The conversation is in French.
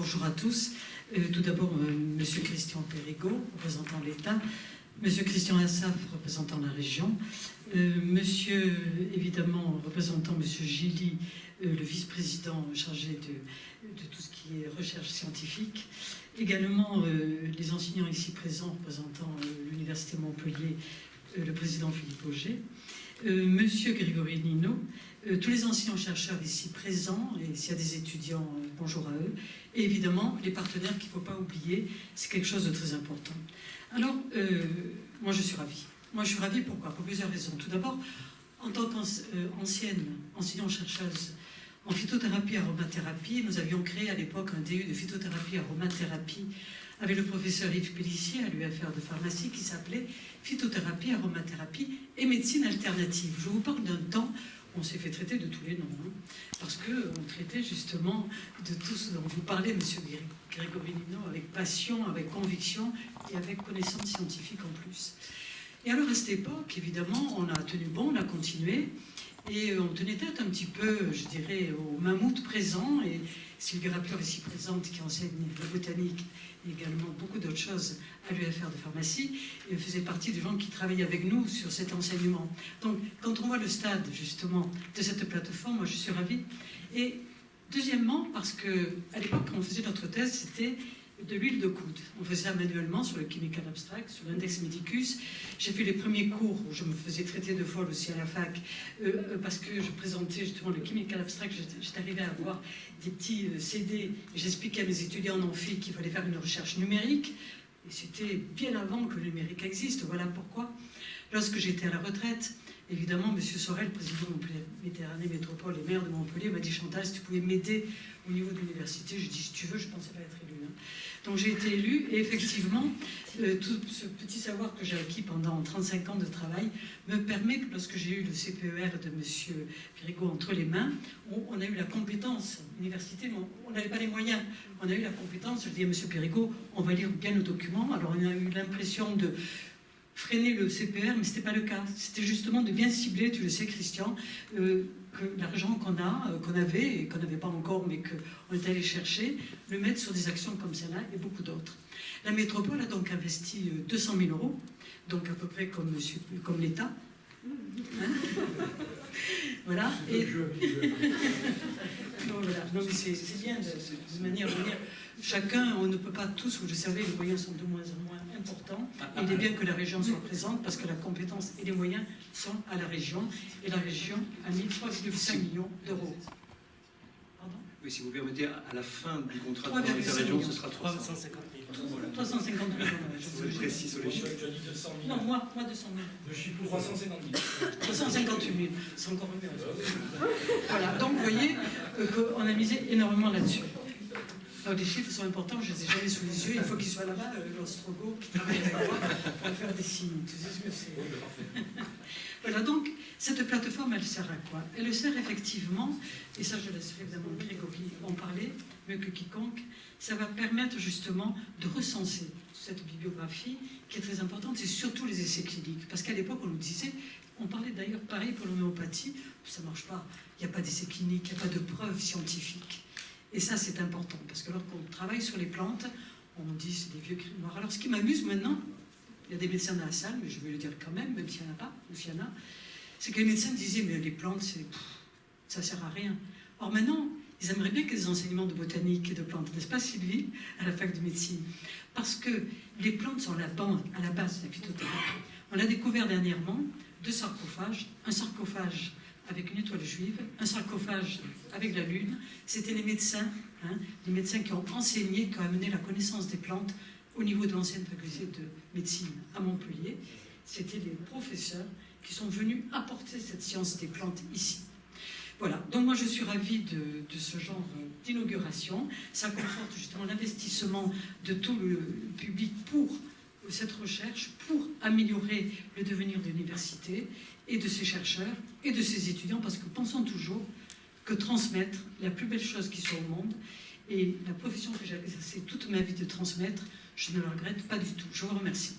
bonjour à tous. Tout d'abord, Monsieur Christian Périgot, représentant l'État, Monsieur Christian Assaf, représentant la région, Monsieur, évidemment, représentant Monsieur Gilly, le vice-président chargé de tout ce qui est recherche scientifique, également les enseignants ici présents représentant l'Université Montpellier, le président Philippe Auger, Monsieur Grégory Nino, tous les enseignants-chercheurs ici présents, et s'il y a des étudiants, bonjour à eux, et évidemment les partenaires qu'il ne faut pas oublier, c'est quelque chose de très important. Alors, moi je suis ravie. Moi je suis ravie, pourquoi? Pour plusieurs raisons. Tout d'abord, en tant qu'ancienne enseignante-chercheuse en phytothérapie et aromathérapie, nous avions créé à l'époque un DU de phytothérapie et aromathérapie avec le professeur Yves Pellissier à l'UFR de pharmacie qui s'appelait phytothérapie, aromathérapie et médecine alternative. Je vous parle d'un temps où on s'est fait traiter de tous les noms, hein, parce qu'on traitait justement de tout ce dont vous parlez, monsieur Grégory Nino, avec passion, avec conviction et avec connaissance scientifique en plus. Et alors à cette époque, évidemment, on a tenu bon, on a continué, et on tenait tête un petit peu, je dirais, au mammouth présent, et Sylvie Rappler ici présente, qui enseigne la botanique, et également beaucoup d'autres choses à l'UFR de pharmacie, et faisait partie des gens qui travaillaient avec nous sur cet enseignement. Donc, quand on voit le stade, justement, de cette plateforme, moi, je suis ravie. Et deuxièmement, parce qu'à l'époque, quand on faisait notre thèse, c'était de l'huile de coude. On faisait ça manuellement sur le chemical abstract, sur l'index medicus. J'ai fait les premiers cours où je me faisais traiter de folle aussi à la fac, parce que je présentais justement le chemical abstract. J'étais arrivée à avoir des petits CD. J'expliquais à mes étudiants en amphi qu'il fallait faire une recherche numérique. Et c'était bien avant que le numérique existe. Voilà pourquoi. Lorsque j'étais à la retraite, évidemment, M. Sorel, président de Montpellier Méditerranée Métropole et maire de Montpellier, m'a dit « Chantal, si tu pouvais m'aider au niveau de l'université », je dis « si tu veux, je ne pensais pas être élue. Hein. » Donc j'ai été élue et effectivement, tout ce petit savoir que j'ai acquis pendant 35 ans de travail me permet que lorsque j'ai eu le CPER de M. Périgot entre les mains, on a eu la compétence, l'université, on n'avait pas les moyens, on a eu la compétence, je dis à M. Périgot, on va lire bien nos documents, alors on a eu l'impression de freiner le CPR, mais ce n'était pas le cas. C'était justement de bien cibler, tu le sais Christian, que l'argent qu'on avait, et qu'on n'avait pas encore, mais qu'on est allé chercher, le mettre sur des actions comme celle-là et beaucoup d'autres. La métropole a donc investi 200 000 €, donc à peu près comme l'État. Hein, voilà. Et... non, voilà. Non, mais c'est bien de manière de dire, chacun, on ne peut pas tous, vous le savez, les moyens sont de moins en moins importants. Et il est bien que la région soit présente parce que la compétence et les moyens sont à la région. Et la région a mis 3,5 millions d'euros. Pardon ? Oui, si vous permettez, à la fin du contrat de la région, ce sera 350 000. 350 000. Je précise sur les chiffres. Tu as dit 200 000. Non, moi 200 000. Le chiffre 350 000. 358 000. C'est encore mieux. Voilà, donc vous voyez qu'on a misé énormément là-dessus. Alors, les chiffres sont importants, je ne les ai jamais sous les yeux. Il faut qu'ils soient là-bas, l'Ostrogo qui travaille avec moi pour faire des signes. Tu sais ce que c'est. Voilà, donc, cette plateforme, elle sert à quoi? Elle sert effectivement, et ça je laisserai évidemment Grégory en parler, mieux que quiconque, ça va permettre justement de recenser cette bibliographie qui est très importante, c'est surtout les essais cliniques. Parce qu'à l'époque, on nous disait, on parlait d'ailleurs pareil pour l'homéopathie, ça ne marche pas, il n'y a pas d'essais cliniques, il n'y a pas de preuves scientifiques. Et ça, c'est important, parce que lorsqu'on travaille sur les plantes, on dit c'est des vieux cris noirs. Alors, ce qui m'amuse maintenant, il y a des médecins dans la salle, mais je vais le dire quand même s'il n'y en a pas, ou s'il y en a, c'est que les médecins disaient, mais les plantes, ça ne sert à rien. Or maintenant, ils aimeraient bien qu'il y ait des enseignements de botanique et de plantes, n'est-ce pas Sylvie, à la fac de médecine? Parce que les plantes sont à la base de la phytothérapie. On a découvert dernièrement 2 sarcophages, un sarcophage avec une étoile juive, un sarcophage avec la lune. C'était les médecins qui ont enseigné, qui ont amené la connaissance des plantes au niveau de l'ancienne faculté de médecine à Montpellier. C'était les professeurs qui sont venus apporter cette science des plantes ici. Voilà, donc moi je suis ravie de ce genre d'inauguration. Ça conforte justement l'investissement de tout le public pour cette recherche, pour améliorer le devenir de l'université et de ses chercheurs et de ses étudiants, parce que pensons toujours que transmettre la plus belle chose qui soit au monde, et la profession que j'ai exercée toute ma vie de transmettre, je ne le regrette pas du tout. Je vous remercie.